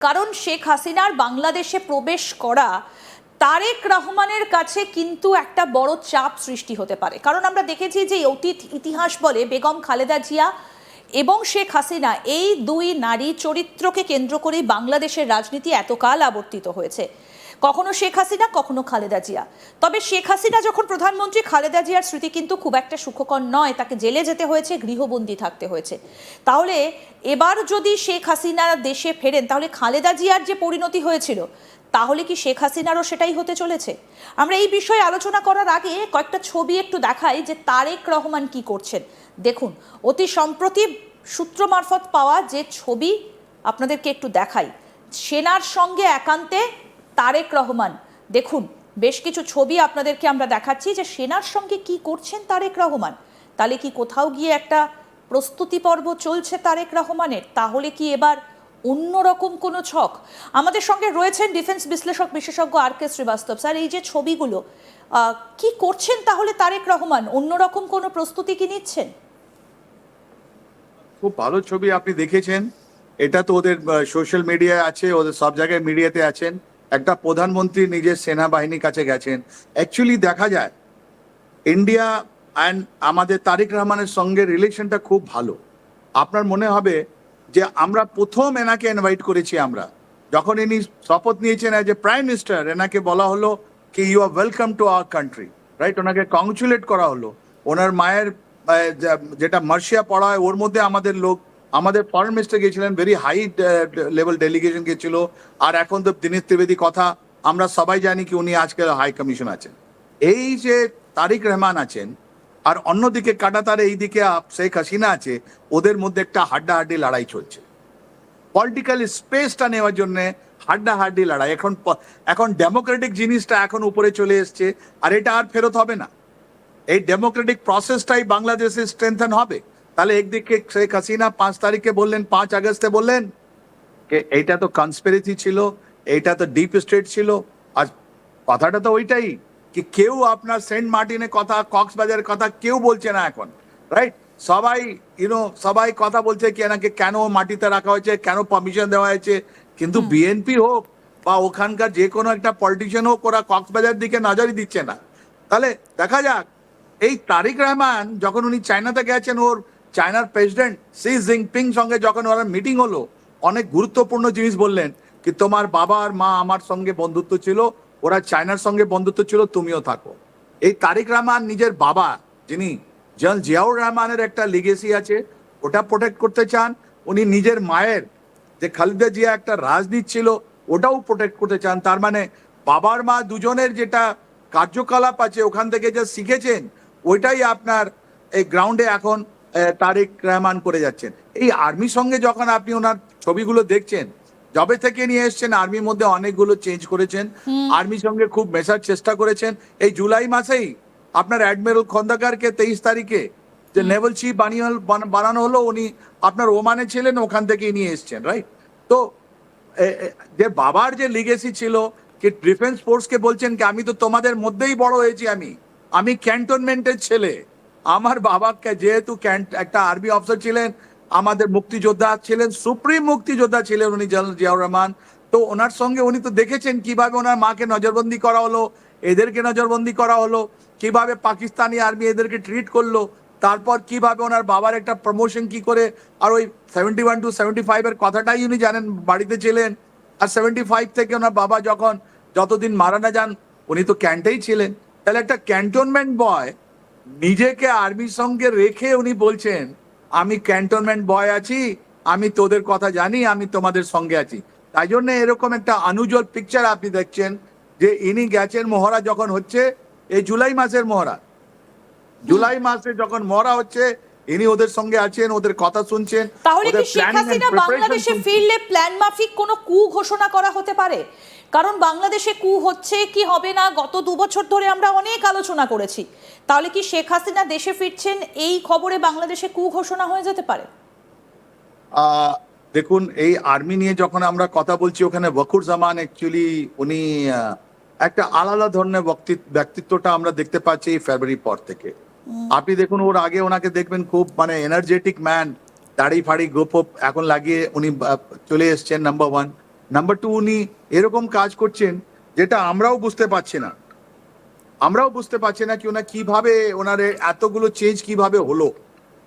কারণ শেখ হাসিনার বাংলাদেশে প্রবেশ করা তারেক রহমানের কাছে কিন্তু একটা বড় চাপ সৃষ্টি হতে পারে। কারণ আমরা দেখেছি যে অতীত ইতিহাস বলে বেগম খালেদা জিয়া এবং শেখ হাসিনা এই দুই নারী চরিত্রকে কেন্দ্র করেই বাংলাদেশের রাজনীতি এতকাল আবর্তিত হয়েছে। কখনো শেখ হাসিনা, কখনো খালেদা জিয়া। তবে শেখ হাসিনা যখন প্রধানমন্ত্রী, খালেদা জিয়ার স্মৃতি কিন্তু খুব একটা সুখকর নয়। তাকে জেলে যেতে হয়েছে, গৃহবন্দী থাকতে হয়েছে। তাহলে এবার যদি শেখ হাসিনা দেশে ফেরেন, তাহলে খালেদা জিয়ার যে পরিণতি হয়েছিল, তাহলে কি শেখ হাসিনারও সেটাই হতে চলেছে? আমরা এই বিষয়ে আলোচনা করার আগে কয়েকটা ছবি একটু দেখাই যে তারেক রহমান কি করছেন। দেখুন, অতি সম্প্রতি সূত্র মারফত পাওয়া যে ছবি আপনাদেরকে একটু দেখাই। সেনার সঙ্গে একান্তে তারেক রহমান। দেখুন, বেশ কিছু ছবি আপনাদেরকে আমরা দেখাচ্ছি যে সেনার সঙ্গে কি করছেন তারেক রহমান। তাহলে কি কোথাও গিয়ে একটা প্রস্তুতি পর্ব চলছে তারেক রহমানের? তাহলে কি এবার অন্যরকম কোনো ছক? আমাদের সঙ্গে রয়েছেন ডিফেন্স বিশ্লেষক বিশেষজ্ঞ আর কে শ্রীবাস্তব। স্যার, এই যে ছবিগুলো কি করছেন তাহলে তারেক রহমান? অন্যরকম কোনো প্রস্তুতি কি নিচ্ছেন? খুব ভালো ছবি আপনি দেখেছেন। এটা তো ওদের সোশ্যাল মিডিয়ায় আছে, ওদের সব জায়গায় মিডিয়াতে আছেন। একটা প্রধানমন্ত্রী নিজের সেনাবাহিনীর কাছে গেছেন। অ্যাকচুয়ালি দেখা যায় ইন্ডিয়া অ্যান্ড আমাদের তারেক রহমানের সঙ্গে রিলেশনটা খুব ভালো। আপনার মনে হবে যে আমরা প্রথম এনাকে ইনভাইট করেছি। আমরা যখন ইনি শপথ নিয়েছেন অ্যাজ এ প্রাইম মিনিস্টার, এনাকে বলা হলো কি you are welcome to our country, right? ওনাকে কংগ্রেচুলেট করা হলো। ওনার মায়ের যেটা মার্শিয়া পড়া হয় ওর মধ্যে আমাদের লোক, আমাদের ফরেন মিনিস্টার গিয়েছিলেন, ভেরি হাই লেভেল ডেলিগেশন গিয়েছিল। আর এখন তো দীনেশ ত্রিবেদী কথা আমরা সবাই জানি কি উনি আজকে হাই কমিশন আছেন। এই যে তারেক রহমান আছেন আর অন্যদিকে কাটাতারে এইদিকে শেখ হাসিনা আছে, ওদের মধ্যে একটা হাড্ডাহাড্ডি লড়াই চলছে। পলিটিক্যাল স্পেসটা নেওয়ার জন্য হাড্ডাহাড্ডি লড়াই। এখন ডেমোক্রেটিক জিনিসটা এখন উপরে চলে এসছে, আর এটা আর ফেরত হবে না। এই ডেমোক্রেটিক প্রসেসটাই বাংলাদেশে স্ট্রেংথেন হবে। তাহলে একদিকে শেখ হাসিনা 5 তারিখে বললেন, 5 আগস্টে বললেন এইটা তো কনস্পিরেসি ছিল, এইটা তো ডিপ স্টেট ছিল। আর কথাটা তো ওইটাই কি কেউ আপনার সেন্ট মার্টিনের কথা, কক্সবাজারের কথা কেউ বলছে না এখন, রাইট? সবাই সবাই কথা বলছে কি এনাকে কেন মাটিতে রাখা হয়েছে, কেন পারমিশন দেওয়া হয়েছে। কিন্তু বিএনপি হোক বা ওখানকার যে কোনো একটা পলিটিশিয়ান হোক, ওরা কক্সবাজার দিকে নজরই দিচ্ছে না। তাহলে দেখা যাক এই তারেক রহমান যখন উনি চায়নাতে গেছেন, ওর চায়নার প্রেসিডেন্ট শি জিনপিং সঙ্গে যখন ওরা মিটিং হলো, অনেক গুরুত্বপূর্ণ জিনিস বললেন কি তোমার বাবা আর মা আমার সঙ্গে বন্ধুত্ব ছিল, ওরা চায়নার সঙ্গে বন্ধুত্ব ছিল, তুমিও থাকো। এই তারেক রহমান নিজের বাবা যিনি জেনারেল জিয়াউর রহমানের একটা লিগেসি আছে, ওটা প্রোটেক্ট করতে চান। উনি নিজের মায়ের যে খালেদা জিয়া একটা রাজনীতি ছিল ওটাও প্রোটেক্ট করতে চান। তার মানে বাবার মা দুজনের যেটা কার্যকলাপ আছে ওখান থেকে যা শিখেছেন ওইটাই আপনার এই গ্রাউন্ডে এখন তারেক রহমান করে যাচ্ছেন। এই আর্মির সঙ্গে যখন আপনি ওনার ছবিগুলো দেখছেন, যবে থেকে নিয়ে এসছেন আর্মির মধ্যে অনেকগুলো চেঞ্জ করেছেন, আর্মির সঙ্গে খুব মেশার চেষ্টা করেছেন। এই জুলাই মাসেই আপনার অ্যাডমিরাল খন্দকারকে 23 তারিখে যে নেভাল চিফ বানানো হলো, উনি আপনার ওমানে ছিলেন, ওখান থেকেই নিয়ে এসছেন, রাইট? তো যে বাবার যে লিগেসি ছিল কি ডিফেন্স ফোর্সকে বলছেন কি আমি তো তোমাদের মধ্যেই বড় হয়েছি, আমি ক্যান্টনমেন্টের ছেলে। আমার বাবাকে যেহেতু একটা আর্মি অফিসার ছিলেন, আমাদের মুক্তিযোদ্ধা ছিলেন, সুপ্রিম মুক্তিযোদ্ধা ছিলেন উনি জেনারেল জিয়াউর রহমান। তো ওনার সঙ্গে উনি তো দেখেছেন কিভাবে ওনার মাকে নজরবন্দি করা হলো, এদেরকে নজরবন্দি করা হলো, কিভাবে পাকিস্তানি আর্মি এদেরকে ট্রিট করলো, তারপর কিভাবে ওনার বাবার একটা প্রমোশন কি করে। আর ওই 71 to 75 এর কথাটাই উনি জানেন, বাড়িতে ছিলেন। আর 75 থেকে ওনার বাবা যতদিন মারা না যান উনি তো ক্যান্টেই ছিলেন। তাহলে একটা ক্যান্টনমেন্ট বয় নিজেকে আর্মির সঙ্গে রেখে উনি বলছেন আমি ক্যান্টনমেন্ট বয় আছি, আমি তোদের কথা জানি, আমি তোমাদের সঙ্গে আছি। তাই জন্য এরকম একটা আনইউজুয়াল পিকচার আপনি দেখছেন যে ইনি গেছেন মহড়া যখন হচ্ছে, এই জুলাই মাসের মহড়া, জুলাই মাসে যখন মহড়া হচ্ছে ইনি ওদের সঙ্গে আছেন, ওদের কথা শুনছেন। তাহলে কি শেখ হাসিনা বাংলাদেশে ফিরলে প্ল্যান মাফিক কোনো কু ঘোষণা করা হতে পারে? কারণ বাংলাদেশে কু হচ্ছে কি হবে না গত 2 বছর ধরে আমরা অনেক আলোচনা করেছি। তাহলে কি শেখ হাসিনা দেশে ফিরছেন এই খবরে বাংলাদেশে কু ঘোষণা হয়ে যেতে পারে? দেখুন, এই আর্মি নিয়ে যখন আমরা কথা বলছি, ওখানে ওয়াকুরুজ্জামান অ্যাকচুয়ালি উনি একটা আলাদা ধরনের ব্যক্তিত্বটা আমরা দেখতে পাচ্ছি এই ফেব্রুয়ারির পর থেকে। আপনি দেখুন ওর আগে ওনাকে দেখবেন খুব এনার্জেটিক ম্যান, দাড়ি ফাড়ি গোপ এখন লাগিয়ে উনি চলে এসছেন নাম্বার 1। নাম্বার টু, উনি এরকম কাজ করছেন যেটা আমরাও বুঝতে পারছি না, কি ওনা কিভাবে ওনার এতগুলো চেঞ্জ কিভাবে হলো,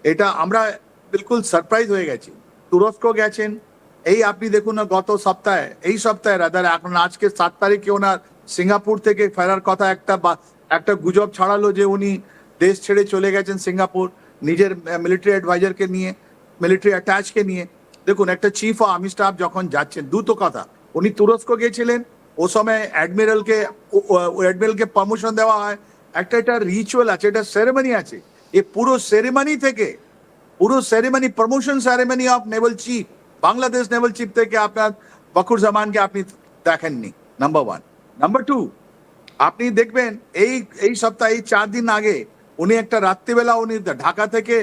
এটা আমরা বিলকুল সারপ্রাইজ হয়ে গেছি। তুরস্ক গেছেন, এই আপনি দেখুন না গত সপ্তাহে, এই সপ্তাহে রাদার এখন আজকে 7 তারিখে ওনার সিঙ্গাপুর থেকে ফেরার কথা একটা গুজব ছড়ালো যে উনি দেশ ছেড়ে চলে গেছেন সিঙ্গাপুর নিজের মিলিটারি অ্যাডভাইজারকে নিয়ে, মিলিটারি অ্যাটাচকে নিয়ে। দেখুন, একটা চিফ অফ আর্মি স্টাফ যখন যাচ্ছেন, দুটো কথা, উনি তুরস্ক গিয়েছিলেন, ও সময় অ্যাডমিরালকে পারমিশন দেওয়া হয়, একটা রিচুয়াল আছে, একটা সেরেমনি আছে। এই পুরো ceremony promotion ceremony of Naval chief, Bangladesh Naval chief থেকে আপনার বকুর জামানকে আপনি দেখেননি, নাম্বার ওয়ান। নাম্বার টু, আপনি দেখবেন এই সপ্তাহে, এই 4 দিন আগে উনি একটা রাত্রিবেলা উনি ঢাকা থেকে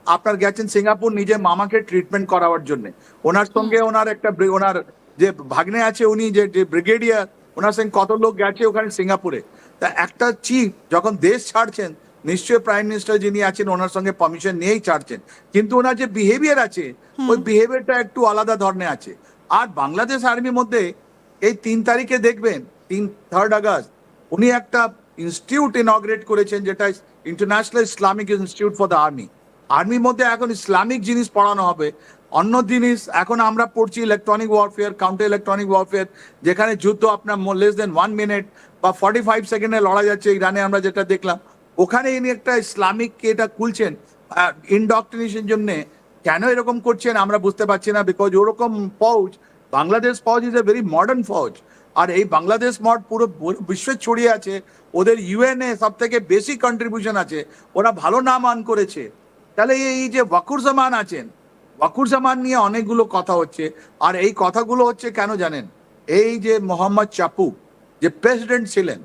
আপনার গেছেন সিঙ্গাপুর নিজের মামাকে ট্রিটমেন্ট করাবার জন্য। ওনার সঙ্গে ওনার যে ভাগ্নে আছে, উনি যে ব্রিগেডিয়ার, ওনার সঙ্গে কত লোক গেছে ওখানে সিঙ্গাপুরে। তা একটা চিফ যখন দেশ ছাড়ছেন, নিশ্চয়ই প্রাইম মিনিস্টার যিনি আছেন ওনার সঙ্গে পারমিশন নিয়েই ছাড়ছেন, কিন্তু ওনার যে বিহেভিয়ার আছে, ওই বিহেভিয়ারটা একটু আলাদা ধরনের আছে। আর বাংলাদেশ আর্মির মধ্যে এই 3 তারিখে দেখবেন, 3 আগস্ট উনি একটা ইনস্টিটিউট ইনগ্রেট করেছেন, যেটা international Islamic institute for the army. আর্মির মধ্যে এখন ইসলামিক জিনিস পড়ানো হবে, অন্য জিনিস এখন আমরা পড়ছি electronic warfare, counter electronic warfare, যেখানে যুদ্ধ আপনার লেস দেন 1 মিনিট বা 45 সেকেন্ডে লড়া যাচ্ছে ইরানে, আমরা যেটা দেখলাম। ওখানে ইনি একটা ইসলামিক এটা খুলছেন ইনডক্ট্রিনেশন জন্য। কেন এরকম করছেন আমরা বুঝতে পারছি না, বিকজ ওরকম ফৌজ, Bangladesh fauj is a very modern fauj. আর এই বাংলাদেশ মড পুরো বিশ্বে ছড়িয়ে আছে, ওদের ইউএনএ সব থেকে বেশি কন্ট্রিবিউশন আছে, ওরা ভালো নাম আন করেছে। তাহলে এই যে ওয়াকুর জামান আছেন, ওয়াকুর জামান নিয়ে অনেকগুলো কথা হচ্ছে। আর এই কথাগুলো হচ্ছে কেন জানেন? এই যে মোহাম্মদ চাপু যে প্রেসিডেন্ট ছিলেন,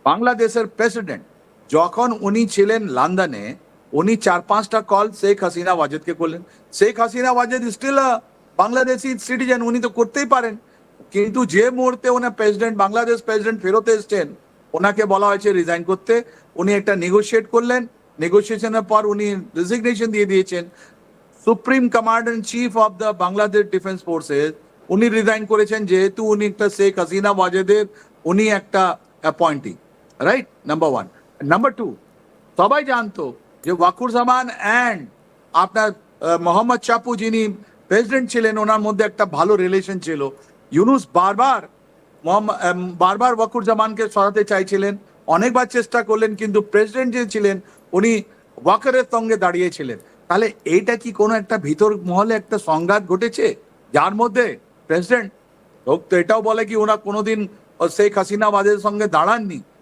বাংলাদেশের প্রেসিডেন্ট, যখন উনি ছিলেন লন্ডনে, উনি 4-5টা কল শেখ হাসিনা ওয়াজেদকে করলেন। শেখ হাসিনা ওয়াজেদ স্টিল বাংলাদেশি সিটিজেন, উনি তো করতেই পারেন। কিন্তু যে মুহূর্তে ওনার বাংলাদেশ প্রেসিডেন্ট ফেরত এসছেন, ওনাকে বলা হয়েছে রিজাইন করতে। উনি একটা নেগোশিয়েট করলেন, নেগোসিয়েশনের পর উনি রেজিগনেশন দিয়ে দিয়েছেন। Supreme commander in chief of the Bangladesh defence forces উনি রিজাইন করেছেন, যেহেতু উনি একটা শেখ হাসিনা ওয়াজেদের উনি একটা appointing, right? Number one. Number two, সবাই জানতো যে ওয়াকুর জামান অ্যান্ড আপনার মোহাম্মদ চাপু যিনি প্রেসিডেন্ট ছিলেন, ওনার মধ্যে একটা ভালো রিলেশন ছিল। ইউনুস বারবার ওয়াকুর জামানকে সরাতে চাইছিলেন, অনেকবার চেষ্টা করলেন, কিন্তু প্রেসিডেন্ট যে ছিলেন উনি ওয়াকারের সঙ্গে দাঁড়িয়েছিলেন। তাহলে এইটা কি কোনো একটা ভিতর মহলে একটা সংঘাত ঘটেছে, যার মধ্যে প্রেসিডেন্ট তো এটাও বলে কি ওরা কোনোদিন শেখ হাসিনা ওয়াজেদের সঙ্গে দাঁড়াননি?